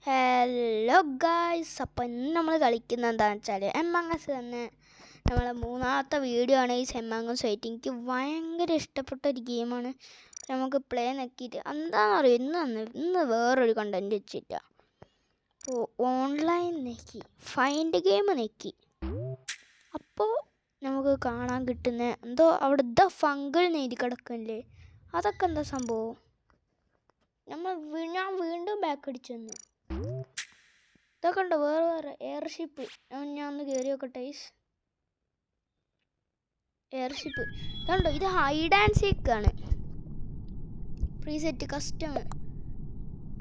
Hello guys, അപ്പോൾ ഇന്ന് നമ്മൾ കളിക്കുന്നത് എന്താണെന്ന് വെച്ചാൽ എംഅംഗസ് തന്നെ. നമ്മളെ മൂന്നാമത്തെ വീഡിയോ ആണ് ഈ എംഅംഗസ് ആയിട്ട്. എനിക്ക് ഭയങ്കര ഇഷ്ടപ്പെട്ട ഒരു ഗെയിമാണ്. നമുക്ക് പ്ലേ നോക്കിയിട്ട് എന്താണെന്നറിയോ, ഇന്ന് വേറൊരു കണ്ടൻറ്റ് വെച്ചില്ല. അപ്പോൾ ഓൺലൈൻ നെക്കി ഫൈൻഡ് ഗെയിം നെക്കി, അപ്പോൾ നമുക്ക് കാണാൻ കിട്ടുന്ന എന്തോ അവിടെ ദ ഫംഗിൾ എഴുതി കിടക്കണില്ലേ, അതൊക്കെ എന്താ സംഭവം? ഞാൻ വീണ്ടും ബാക്ക് അടിച്ചു വന്നു. ഇതൊക്കെ ഉണ്ടോ വേറെ എയർഷിപ്പ്? ഞാൻ ഒന്ന് കയറി നോക്കട്ടെ. എയർഷിപ്പ് ഇതുണ്ടോ? ഇത് ഹൈഡ് ആൻഡ് സീക്ക് ആണ്. പ്രീസെറ്റ് കസ്റ്റം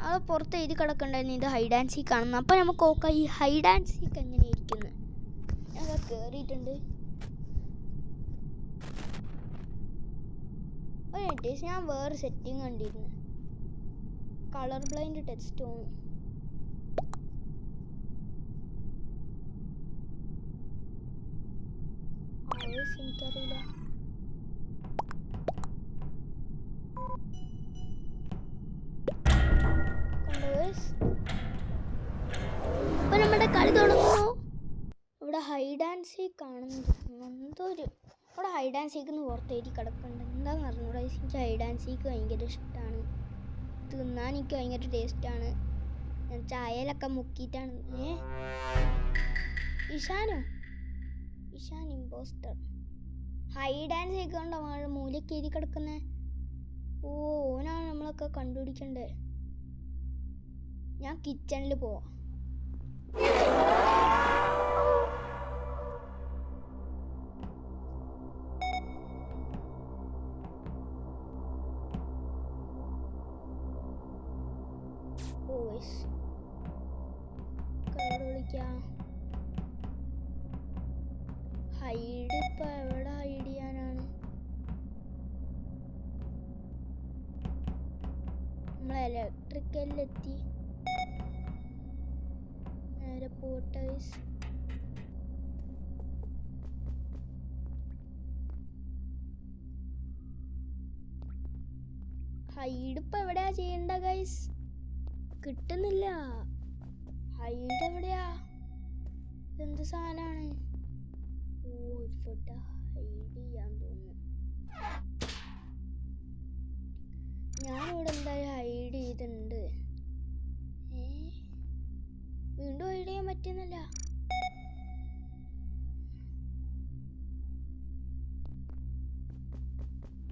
അത് പുറത്ത് എഴുതി കിടക്കണ്ടായിരുന്നു. ഇത് ഹൈഡ് ആൻഡ് സീക്ക് ആണെന്ന്. അപ്പം നമുക്ക് നോക്കാം ഈ ഹൈഡ് ആൻഡ് സീക്ക് എങ്ങനെ ഇരിക്കുന്നത്. ഞാൻ കയറിയിട്ടുണ്ട്. ഞാൻ വേറെ സെറ്റിങ് കണ്ടിരുന്നു. Colour blind text on. എനിക്കറിയില്ല. ഇപ്പൊ നമ്മുടെ കളി തുടങ്ങുന്നു. ഇവിടെ ഹൈഡ് ആൻഡ് സീക്ക് ആണെന്ന് എന്തോ ഒരു ഇവിടെ ഹൈഡ് ആൻഡ് സീക്ക് പുറത്തേക്ക് കിടക്കുന്നുണ്ട്. എന്താണെന്ന് അറിഞ്ഞൂടാ. എനിക്ക് ഹൈഡ് ആൻഡ് സീക്ക് ഭയങ്കര ഇഷ്ടമാണ്. തിന്നാൻ എനിക്ക് ഭയങ്കര ടേസ്റ്റാണ്. ഞാൻ ചായയിലൊക്കെ മുക്കിയിട്ടാണ്. Ishan impostor. Hide and seek ഉണ്ടോ മൂലയ്ക്ക് എഴുതി കിടക്കുന്നേ? ഓനാണ് നമ്മളൊക്കെ കണ്ടുപിടിക്കണ്ടേ. ഞാൻ കിച്ചണിൽ പോവാം. ഹൈഡ് ഇപ്പൊ എവിടെ ഹൈഡ് ചെയ്യാനാണ്? നമ്മൾ ഇലക്ട്രിക്കലിലെത്തി. നേരെ പോട്ടെ. ഹൈഡ് ഇപ്പൊ എവിടെയാ ചെയ്യണ്ട ഗൈസ്? കിട്ടുന്നില്ല. ഹൈഡ് എവിടെയാ? എന്ത് സാധനമാണ്? ഇവിടെ ഹൈഡ് ചെയ്യാൻ തോന്നുന്നു. ഞാനിവിടെ എന്തായാലും ഹൈഡ് ചെയ്തിട്ടുണ്ട്. വീണ്ടും ഹൈഡ് ചെയ്യാൻ പറ്റുന്നില്ല.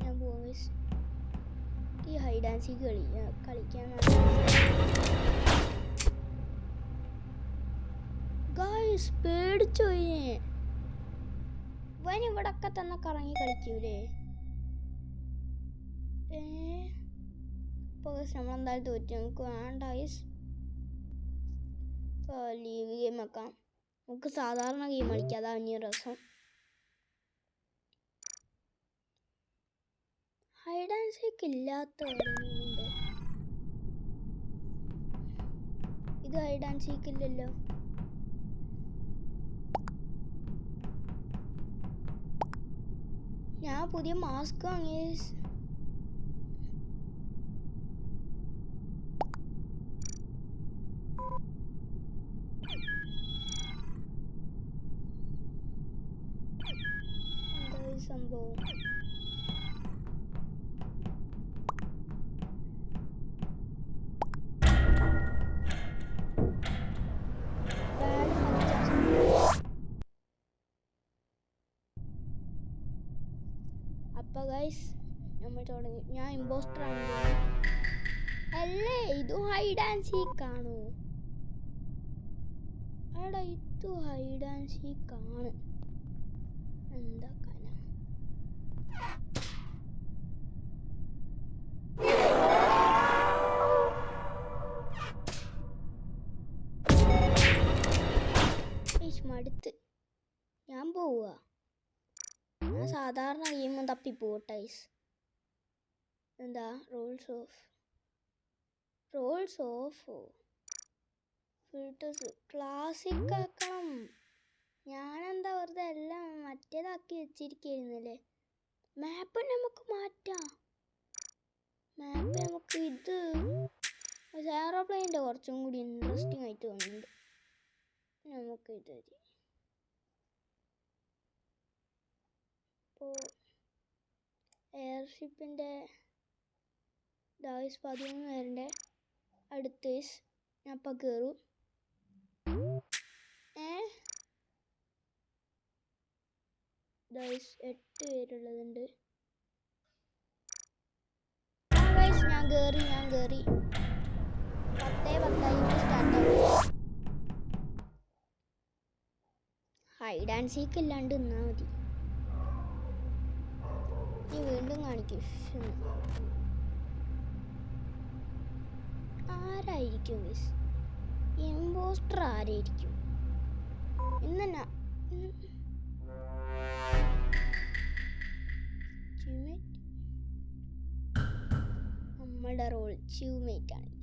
ഞാൻ പോയി ഈ ഹൈഡ് ആൻഡ് സീക്ക് കളിക്കാൻ. ഗായ്സ് പേടിച്ചോയി. ഇവൻ ഇവിടൊക്കെ തന്നെ കറങ്ങി കളിക്കൂലേ? നമ്മളെന്തായാലും തോറ്റു. നമുക്ക് വേണ്ട ഗൈസ്. ലീവ് ഗെയിം വെക്കാം. നമുക്ക് സാധാരണ ഗെയിം കളിക്കാം. അതാ ഇനി രസം. ഹൈഡ് ആൻഡ് സീക്ക് ഇല്ലാത്ത ഇത് ഹൈഡ് ആൻഡ് സീക്ക് ഇല്ലല്ലോ. ഞാൻ പുതിയ മാസ്ക് വാങ്ങി. എന്താ ഈ സംഭവം? അപ്പൊ ഗൈസ് നമ്മൾ തുടങ്ങി. ഞാൻ ഇമ്പോസ്റ്റർ ആണ് അല്ലേ? ഇതും ഹൈഡ് ആൻഡ് സീക്ക് ആണോ? എടാ ഇത് ഹൈഡ് ആൻഡ് സീക്ക് ആണ്. എന്താ മടുത്ത് ഞാൻ പോവുക. ഞാൻ സാധാരണ ഗെയിം തപ്പി പോട്ടെ. എന്താ റോൾസ് ഓഫ് ഫിൽറ്റേഴ്സ് ക്ലാസിക് ആക്കണം. ഞാനെന്താ വെറുതെ എല്ലാം മറ്റേതാക്കി വെച്ചിരിക്കുന്നല്ലേ. മാപ്പ് നമുക്ക് മാറ്റാം. മാപ്പ് നമുക്ക് ഇത് പക്ഷേ എയറോപ്ലെയിൻ്റെ കുറച്ചും കൂടി ഇൻട്രസ്റ്റിംഗ് ആയിട്ട് തോന്നുന്നുണ്ട്. നമുക്ക് ഇത് ഇപ്പോൾ എയർഷിപ്പിൻ്റെ 13 പേരുടെ അടുത്ത് ഞാൻ അപ്പം കയറും. 8 പേരുള്ളതുണ്ട്. ഞാൻ കയറി 10:10 സ്റ്റാർട്ടാവും. ഹൈഡ് ആൻഡ് സീക്ക് ഇല്ലാണ്ട് നിന്നാൽ മതി. നീ വീണ്ടും കാണിക്കും. ആരായിരിക്കും ഇമ്പോസ്റ്റർ? ആരായിരിക്കും ഇന്നെന്നാ? നമ്മളുടെ റോൾ ച്യൂമേറ്റ് ആണ്.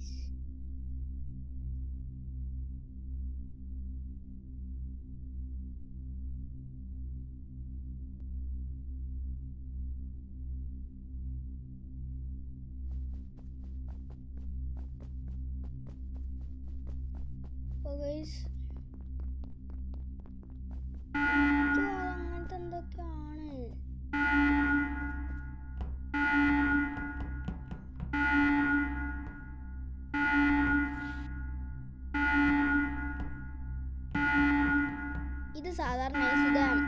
അങ്ങനത്തെ എന്തൊക്കെയാണ്. ഇത് സാധാരണ ഇതാണ്.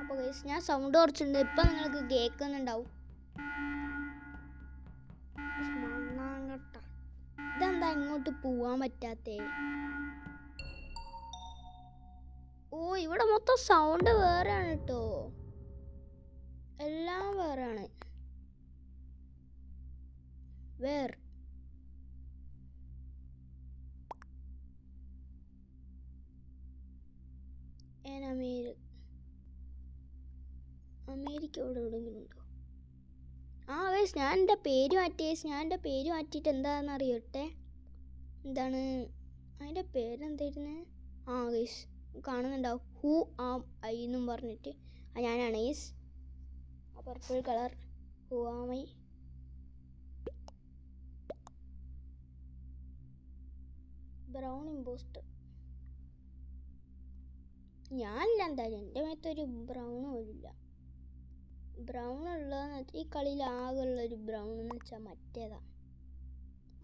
അപ്പോൾ ഗൈസ് ഞാൻ സൗണ്ട് കുറച്ചിട്ടുണ്ട്. ഇപ്പം നിങ്ങൾക്ക് കേൾക്കുന്നുണ്ടാവും. ഇതെന്താ ഇങ്ങോട്ട് പോവാൻ പറ്റാത്തേ? ഓ, ഇവിടെ മൊത്തം സൗണ്ട് വേറെയാണ് കേട്ടോ. എല്ലാം വേറെയാണ്. അമേരിക്ക ഇവിടെ എവിടെയെങ്കിലും ഉണ്ടോ? ഗൈസ് ഞാൻ എൻ്റെ പേര് മാറ്റിയിട്ട് എന്താണെന്ന് അറിയട്ടെ. എന്താണ് അതിൻ്റെ പേരെന്തായിരുന്നു? ഗൈസ് കാണുന്നുണ്ടാവും. ഹൂ ആം ഐ എന്നും പറഞ്ഞിട്ട് ഞാനാണ് guys. Purple colour who am I. Brown impostor. ഞാനില്ല എന്തായാലും. എൻ്റെ മേത്തൊരു ബ്രൗൺ പോലില്ല. ബ്രൗൺ ഉള്ളതെന്ന് വെച്ചാൽ ഈ കളിയിൽ ആകെയുള്ളൊരു ബ്രൗൺ എന്ന് വെച്ചാൽ മറ്റേതാ.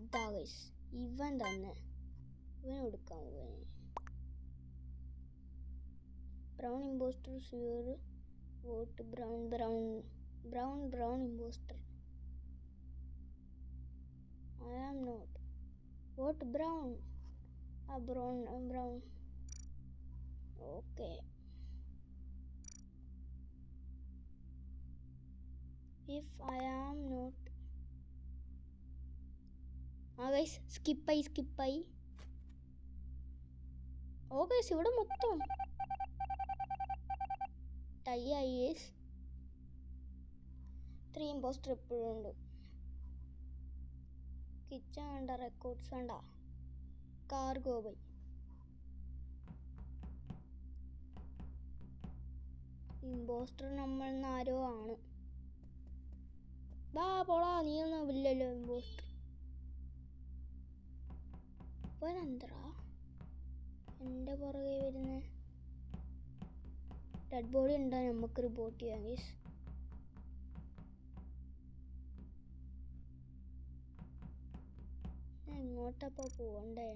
ഇതാ ഗൈസ്, ഇവൻ തന്നെ. ഇവൻ കൊടുക്കാൻ പോവാൻ. Brown impostor sure vote brown impostor. I am not vote brown. Brown. Okay. If I am not. Guys, skip. Guys, ഇവിടെ മൊത്തം ടൈ ആയി. 3 ഇമ്പോസ്റ്റർ ഇപ്പോഴും ഉണ്ട്. കിച്ചൺ കണ്ട, റെക്കോർഡ്സ് കണ്ട, കാർഗോ ബൈ. ഇമ്പോസ്റ്റർ നമ്മൾ ആരോ ആണ്. പോടാ, നീയൊന്നും ഇല്ലല്ലോ ഇമ്പോസ്റ്റർ. ഇവനെന്തറാ എൻ്റെ പുറകെ വരുന്നത്? ഡെഡ് ബോഡി ഉണ്ടോ? നമുക്ക് റിപ്പോർട്ട് ചെയ്യാം ഗൈസ്. എങ്ങോട്ടപ്പോ പോകണ്ടേ?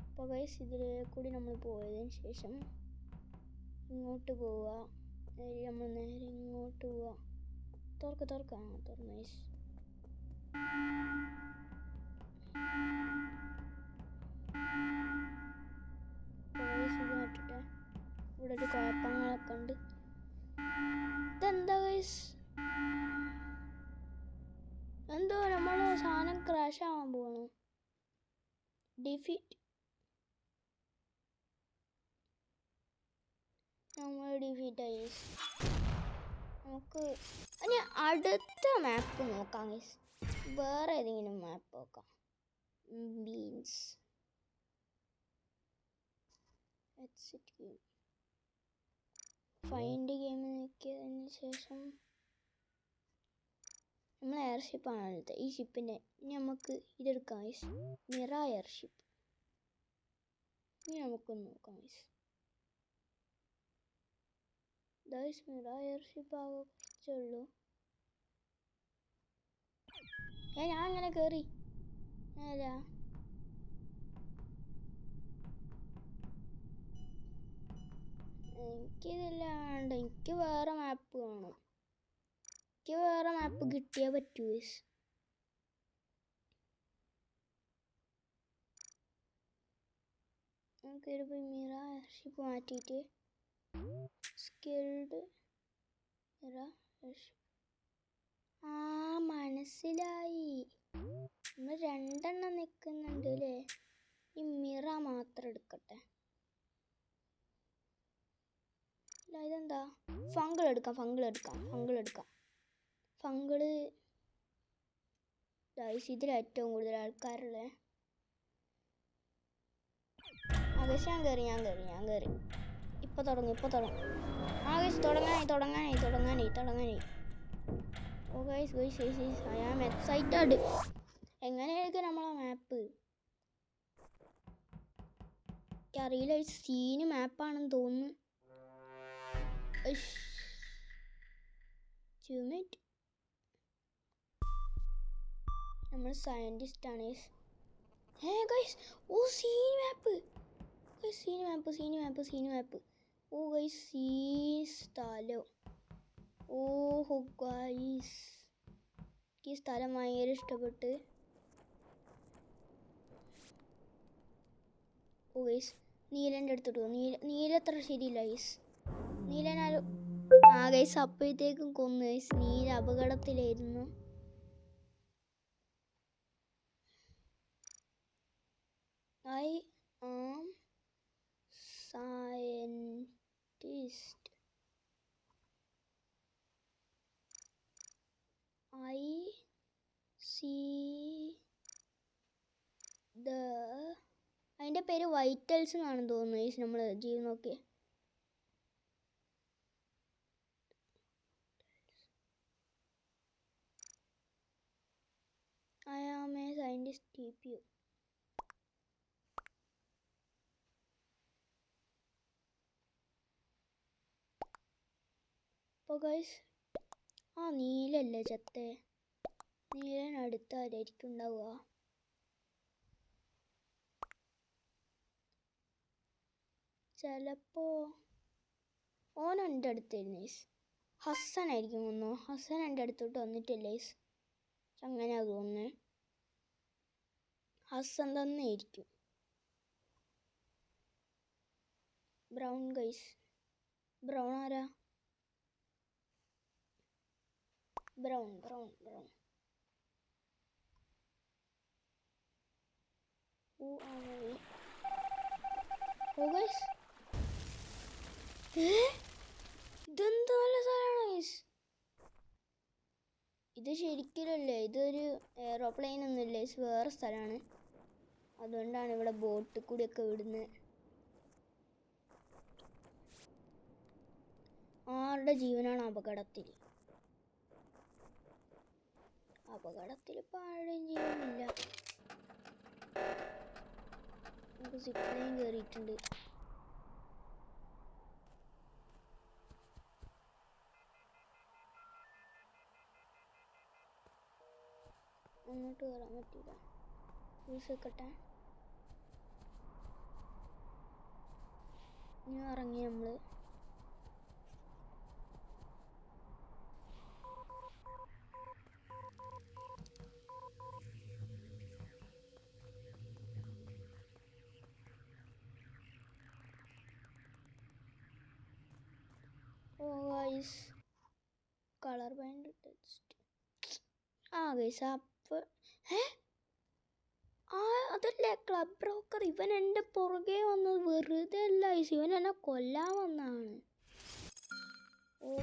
അപ്പോൾ ഗൈസ് ഇതിലേ കൂടി നമ്മൾ പോയതിന് ശേഷം ഇങ്ങോട്ട് പോവുക. നമ്മൾ നേരെ ഇങ്ങോട്ട് പോവുക. തുറക്കാം. തുറന്നു ഗൈസ്. ഇട്ടിട്ട് ഇവിടെ ഒരു കുഴപ്പങ്ങളൊക്കെ ഉണ്ട്. ഇതെന്താ ഗൈസ്? എന്തോ നമ്മൾ സാധനം ക്രാഷ് ആവാൻ പോവാണ്. ഡിഫീറ്റ്. നമ്മൾ ഡിഫീറ്റായി. നമുക്ക് ഇനി അടുത്ത മാപ്പ് നോക്കാം ഗൈസ്. വേറെ ഏതെങ്കിലും മാപ്പ് നോക്കാം. Beans. Exit game. Find game നോക്കിയതിന് ശേഷം നമ്മൾ എയർഷിപ്പാണ് എടുത്തത്. ഈ ഷിപ്പിൻ്റെ ഇനി നമുക്ക് ഇതെടുക്കാം ഗൈസ്. മിറ എയർഷിപ്പ്. ഇനി നമുക്കൊന്ന് നോക്കാം ഗൈസ്. ഗൈസ് മിറ എയർഷിപ്പ് ആകെ കുറച്ചേ ഉള്ളൂ. ഞാൻ അങ്ങനെ കയറി നേരാ. എനിക്കിതില്ല വേണ്ട. എനിക്ക് വേറെ മാപ്പ് വേണം. എനിക്ക് വേറെ മാപ്പ് കിട്ടിയേ പറ്റൂ ഗൈസ്. നമുക്കൊരു മിറ എയർഷിപ്പ് മാറ്റിയിട്ട് സ്കിൽഡ് മിറ എയർഷിപ്പ്. മനസ്സിലായി. നമ്മൾ 2 എണ്ണം നിൽക്കുന്നുണ്ട് അല്ലേ. ഈ മിറ മാത്രം എടുക്കട്ടെ. ഇതെന്താ? ഫംഗിൾ എടുക്കാം. ഫംഗിള് ഇതിൽ ഏറ്റവും കൂടുതൽ ആൾക്കാരുള്ളത്. ആകേശ് ഞാൻ കയറി. ഇപ്പൊ തുടങ്ങും. ആകേശ് തുടങ്ങാനായി. ഓ ഗൈസ് ഐ ആം എക്സൈറ്റഡ്. എങ്ങനെയായിരിക്കും നമ്മളെ മാപ്പ്? എനിക്കറിയില്ല. സീന് മാപ്പാണെന്ന് തോന്നുന്നു. നമ്മൾ സയന്റിസ്റ്റ് ആണ്. ഗൈസ് ഓ സീൻ മാപ്പ്. ഓ ഗൈസ് ഈ സ്ഥലം. ഓഹോ ഗൈസ് ഈ സ്ഥലം ഭയങ്കര ഇഷ്ടപ്പെട്ട്. ഓ ഗൈസ് നീലൻ്റെ അടുത്തോട്ട് പോകും. നീല അത്ര ശരിയില്ല ഗൈസ്. നീലനാലും ഗൈസ് അപ്പോഴത്തേക്കും കൊന്നു ഗൈസ്. നീല അപകടത്തിലായിരുന്നു. I am scientist. I see the അതിൻ്റെ പേര് വൈറ്റൽസ് എന്നാണെന്ന് തോന്നുന്നു ഗൈസ്. നമ്മൾ ജീവൻ നോക്കി. I am a scientist TPU. അപ്പോൾ ഗൈസ് നീലല്ലേ ചത്തേ. നീലനടുത്ത് ആരായിരിക്കും ഉണ്ടാവുക? ചിലപ്പോൾ ഓൻ എൻ്റെ അടുത്തായിരുന്നു ഗൈസ്. ഹസ്സനായിരിക്കും വന്നോ. ഹസ്സൻ എൻ്റെ അടുത്തോട്ട് വന്നിട്ടില്ല ഗൈസ്. അങ്ങനെയാ തോന്നുന്നത്. ഹസ്സൻ തന്നെ ആയിരിക്കും. Brown guys. ബ്രൗൺ ആരാ? ബ്രൗൺ. ഗൈസ് ഇതെന്ത് നല്ല സ്ഥലമാണ് ഗൈസ്. ഇത് ശരിക്കില്ലല്ലേ. ഇതൊരു എയറോപ്ലെയിൻ ഒന്നുമില്ല ഗൈസ്. വേറെ സ്ഥലമാണ്. അതുകൊണ്ടാണ് ഇവിടെ ബോട്ട് കൂടിയൊക്കെ വിടുന്നത്. ആരുടെ ജീവനാണ് അപകടത്തിൽ? ഇപ്പോൾ ആരുടെയും ജീവനില്ല. നമുക്ക് സിപ്ലൈൻ കയറിയിട്ടുണ്ട്. അങ്ങോട്ട് കയറാൻ പറ്റില്ല. യൂസ് വെക്കട്ടെ. ഇനി ഇറങ്ങി നമ്മൾ. Colour paint text. ഗൈസ് അപ്പോൾ അതല്ലേ ക്ലബ് ബ്രോക്കർ. ഇവൻ എൻ്റെ പുറകെ വന്നത് വെറുതെ അല്ല ഗൈസ്. ഇവൻ എന്നെ കൊല്ലാൻ വന്നതാണ്.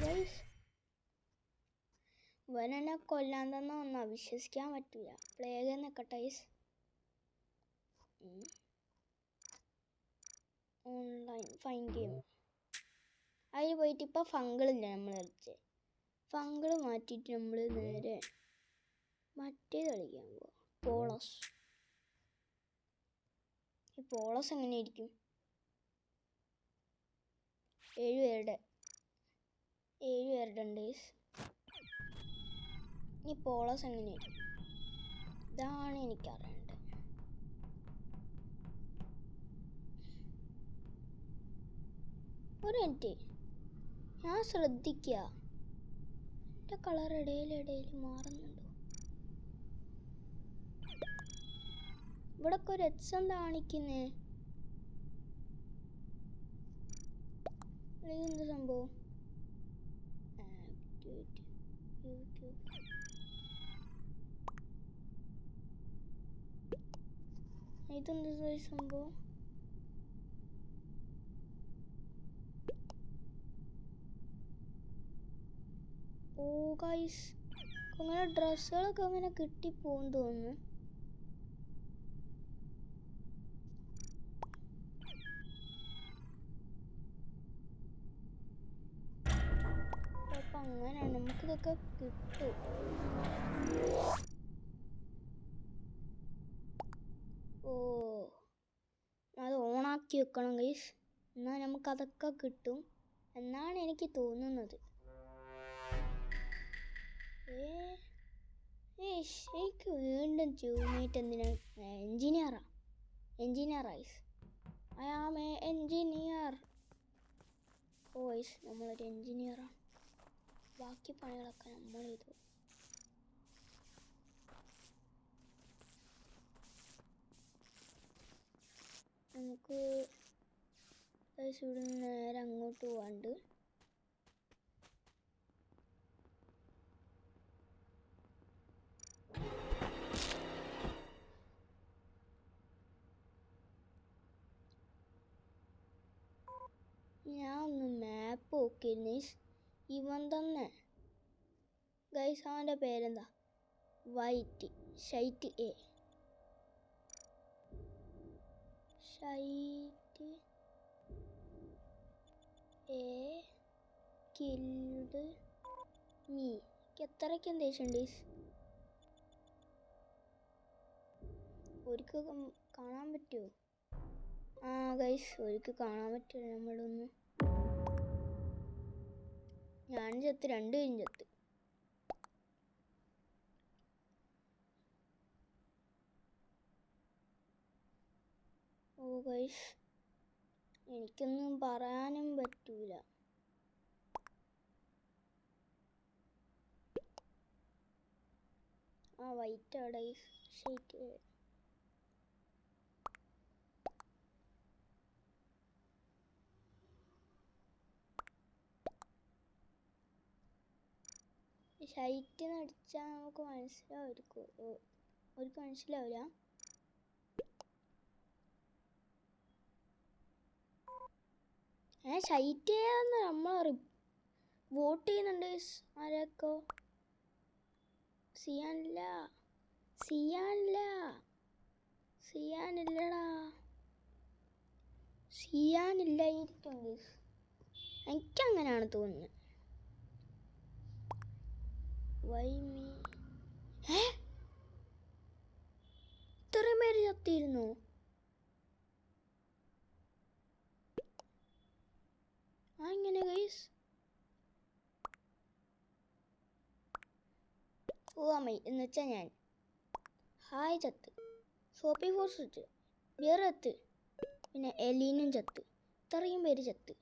ഗൈസ് ഇവൻ എന്നെ കൊല്ലാൻ തന്നെ വന്നാ. വിശ്വസിക്കാൻ പറ്റില്ല. പ്ലേഗ് നിൽക്കട്ടെ ഗൈസ്. Online fine game. അതിൽ പോയിട്ട് ഇപ്പോൾ ഫങ്കിളില്ല നമ്മൾ കളിച്ചത്. ഫങ്കിൾ മാറ്റിയിട്ട് നമ്മൾ നേരെ മറ്റേത് കളിക്കാൻ പോവാം. പോളസ്. ഈ പോളസ് എങ്ങനെയായിരിക്കും? 7 പേരുടെ ഉണ്ട്. ഈ പോളസ് എങ്ങനെയായിരിക്കും? ഇതാണ് എനിക്കറിയേണ്ടത്. ഒരു മിനിറ്റ്, ഞാൻ ശ്രദ്ധിക്കുക. എൻ്റെ കളർ ഇടയിൽ മാറുന്നുണ്ടോ? ഇവിടൊക്കെ ഒരു എക്സ് എന്താ കാണിക്കുന്നേ? ഇതെന്ത് സംഭവം? ഇതെന്ത് സംഭവം? ഓ ഗൈസ്, അങ്ങനെ ഡ്രസ്സുകളൊക്കെ അങ്ങനെ കിട്ടിപ്പോകും തോന്നുന്നു. അപ്പം അങ്ങനെയാണ് നമുക്കിതൊക്കെ കിട്ടും. ഓ, അത് ഓണാക്കി വെക്കണം ഗൈസ്, എന്നാൽ നമുക്കതൊക്കെ കിട്ടും എന്നാണ് എനിക്ക് തോന്നുന്നത്. എനിക്ക് വീണ്ടും ടീമേറ്റ് എന്തിനാണ്? എൻജിനീയർ ഐസ്. I am a engineer. ഓ ഐസ്, നമ്മളൊരു എൻജിനീയറാണ്. ബാക്കി പണികളൊക്കെ നമ്മൾ ചെയ്തു. നമുക്ക് ഇവിടെ നേരെ അങ്ങോട്ട് പോകാണ്ട്. ഞാൻ ഒന്ന് മാപ്പ് നോക്കിയിരുന്നു. ഇവൻ തന്നെ ഗൈസ്, അവൻ്റെ പേരെന്താ? ഷൈറ്റ് എ കിൽഡ് മീ. എത്രയ്ക്കും ദേഷ്യമുണ്ട്. ഒരിക്കൽ കാണാൻ പറ്റുമോ? ആ ഗൈസ്, ഒരിക്കൽ കാണാൻ പറ്റുമോ? നമ്മളൊന്ന് ഞാൻ ചത്ത്, 2 പേരും ചത്ത്. ഓ ഗൈസ്, എനിക്കൊന്നും പറയാനും പറ്റൂല. ആ വൈറ്റ് അവിടെ ഷീറ്റ്. ഷൈറ്റിന്ന് അടിച്ചാൽ നമുക്ക് മനസ്സിലാവുമായിരിക്കും. അവർക്ക് മനസ്സിലാവില്ല. ഷൈറ്റ് നമ്മൾ വോട്ട് ചെയ്യുന്നുണ്ട് ആരൊക്കെ. സിയാനില്ലായിരിക്കും. എനിക്കങ്ങനെയാണ് തോന്നുന്നത്. ഇത്രയും പേര് ചത്തിരുന്നു. എങ്ങനെ ഗൈസ്? അമ്മ എന്ന് വെച്ചാൽ ഞാൻ ഹായ് ചത്ത്, സോപ്പി ഫോർസ് ചത്ത്, ബിയർ ചത്ത്, പിന്നെ എലീനും ചത്ത്. ഇത്രയും പേര് ചത്ത്.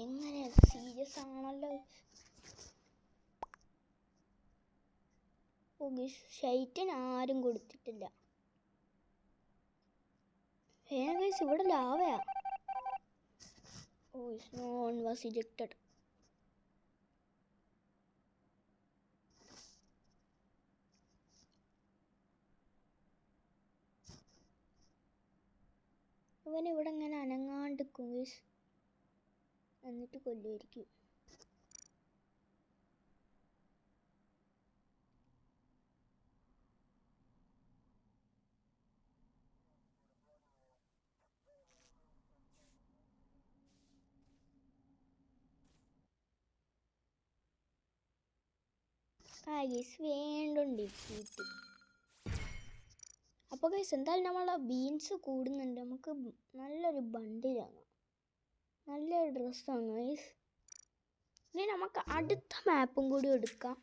എങ്ങനെ? സീരിയസ് ആണല്ലോ. ഷൈറ്റിന് ആരും കൊടുത്തിട്ടില്ല. ഗൈസ്, ഇവിടെ ലാവയാ. No one was ejected. ഇവൻ ഇവിടെ ഇങ്ങനെ അനങ്ങാണ്ടിരിക്കും ഗൈസ്, എന്നിട്ട് കൊല്ലുമായിരിക്കും. ഗൈസ് വീണ്ടും ഡിഫീറ്റ്. അപ്പോൾ ഗൈസ് എന്തായാലും നമ്മളെ ബീൻസ് കൂടുന്നുണ്ട്. നമുക്ക് നല്ലൊരു ബണ്ടിൽ വാങ്ങാം, നല്ലൊരു ഡ്രസ്സ് വാങ്ങാം ഗൈസ്. ഇനി നമുക്ക് അടുത്ത മാപ്പും കൂടി എടുക്കാം,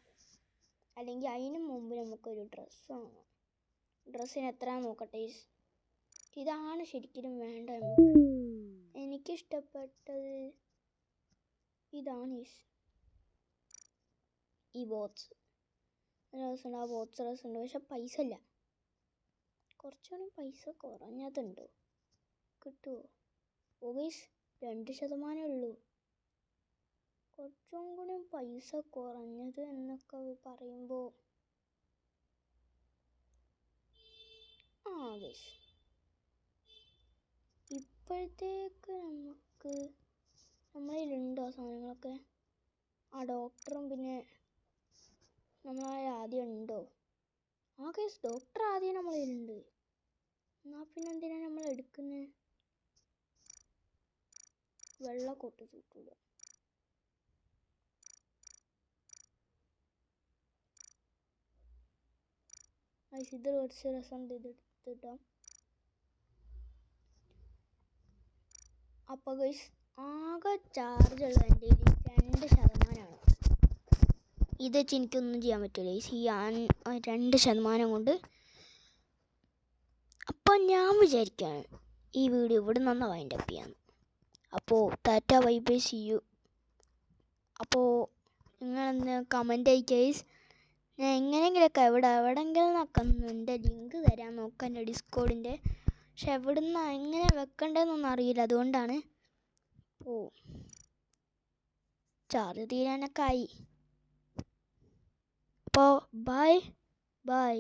അല്ലെങ്കിൽ അതിന് മുമ്പ് നമുക്കൊരു ഡ്രസ്സ് വാങ്ങാം. ഡ്രസ്സിന് എത്ര നോക്കട്ടെ ഗൈസ്. ഇതാണ് ശരിക്കും വേണ്ട നമുക്ക്. എനിക്കിഷ്ടപ്പെട്ടത് ഇതാണ് ഗൈസ്, ഈ ബോട്ട്സ് രസമുണ്ട്. ആ ബോട്ട്സ് രസമുണ്ട്, പക്ഷെ പൈസ ഇല്ല. കുറച്ചുകൂടി പൈസ കുറഞ്ഞതുണ്ടോ, കിട്ടുമോ? ഓ ഗൈസ് 2% ഉള്ളൂ. കുറച്ചും കൂടി പൈസ കുറഞ്ഞത് എന്നൊക്കെ പറയുമ്പോൾ ഗൈസ് ഇപ്പോഴത്തേക്ക് നമ്മളിലുണ്ടോ സാധനങ്ങളൊക്കെ? ഡോക്ടറും പിന്നെ ആദ്യം ഉണ്ടോ? ഗൈസ് ഡോക്ടർ ആദ്യം നമ്മളിലുണ്ട്. എന്നാൽ പിന്നെ എന്തിനാണ് നമ്മൾ എടുക്കുന്നത്? വെള്ളക്കൊട്ട് ചൂട്ടില്ല. ഇത് കുറച്ച് രസം ഇതെടുത്തിട്ടാം. അപ്പോൾ ഗൈസ് ആകെ ചാർജുള്ള എൻ്റെ 2%. ഇത് വെച്ച് എനിക്കൊന്നും ചെയ്യാൻ പറ്റില്ല ഗൈസ്, ഈ 2% കൊണ്ട്. അപ്പോൾ ഞാൻ വിചാരിക്കുകയാണ് ഈ വീഡിയോ ഇവിടെ നിന്ന് വൈൻഡ് അപ്പ് ചെയ്യാം. അപ്പോൾ ടാറ്റ ബൈ ബൈ സീ യു. അപ്പോൾ നിങ്ങളൊന്ന് കമൻറ്റ് ആയി ഗൈസ്. ഞാൻ എങ്ങനെയെങ്കിലൊക്കെ എവിടെയെങ്കിലും നിന്നൊക്കെ എൻ്റെ ലിങ്ക് തരാൻ നോക്കാം, എൻ്റെ ഡിസ്കോഡിൻ്റെ. പക്ഷെ എവിടുന്ന് എങ്ങനെ വെക്കണ്ടതെന്നൊന്നും അറിയില്ല, അതുകൊണ്ടാണ്. ചാർജ് തീരാനൊക്കെ ആയി. അപ്പോൾ ബൈ ബൈ.